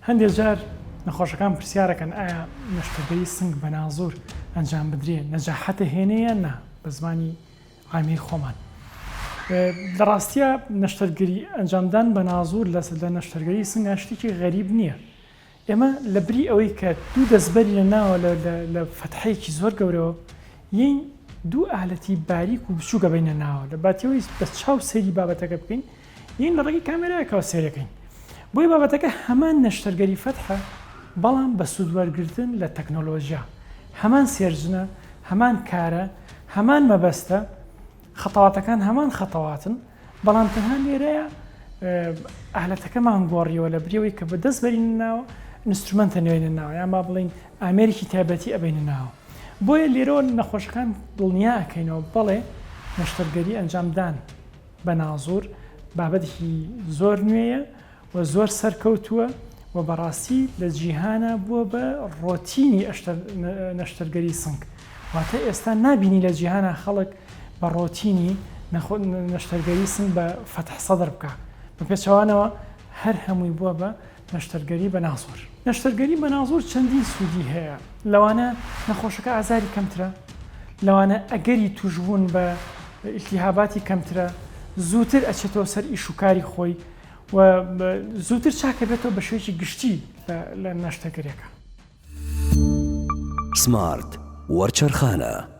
هەندێک جار نەخۆشەکان پرسیارەکەن ئایا نەشتەرگەری سنگ بە نازور ئەنجام بدرێن نەجاحەتە هێنەیە نا بە زمانی عامی خۆمان. لە ڕاستیە نەشتەرگەری ئەنجامدان بە نازور لە نەشتەرگەری سنگ شتێکی غەریب نییە. ئێمە لە بری ئەوەی کە دوو دەستبەری لە ناوە لە فەتحەیەکی زۆر گەورەوە یین دوو ئالەتی باریک و بچووکە بینە ناوە لە باتیەوەی بە چاو سەیری بابەتەکە بکەین یین لە ڕێگەی کامێرایەکەوە سێرەکەین. بۆی بابەتەکە هەمان نەشتەرگەری فەتحە بەڵام بە سوودوەرگرتن لە تەکنۆلۆژیا هەمان سێرجنە هەمان کارە هەمان مەبەستە خەتەواتەکان هەمان خەتەواتن بەڵام تەنها لێرەیە ئالەتەکەمان گۆڕیەوە لە بریەوەی کە بە دەست بەرینە ناوە ئینسترومنتە نوێنە ناوە یان با بڵین ئامێرێکی تایبەتی ئەبینە ناوە. بۆیە لێرەوە نەخۆشەکان دڵنیا ئەکەینەوە بەڵێ نەشتەرگەری ئەنجامدان بە نازور بابەتێکی زۆر نوێیە و زۆر سەرکەوتووە و بەڕاستی لە جیهانە بووە بە ڕۆتینی نەشتەرگەری سنگ. واتە ئێستا نابینی لە جیهانە خەڵک بە ڕۆتینی نەشتەرگەری سنگ بە فەتح سەدر بکە. بە پێچەوانەوە هەر هەمووی بووە بە نەشتەرگەری بە نازور. نەشتەرگەری بە نازور چەندین سوودی هەیە. لەوانە نەخۆشەکە ئازاری کەمترە، لەوانە ئەگەری توشبوون بە ئیلتیهاباتی کەمترە، زووتر ئەچێتەوە سەر ئیش و کاری خۆی و زووتر چاکە بێتەوە بە شێوەیەکی گشتی لە نەشتەرگەریەکە. سمارت وەرچەرخانە.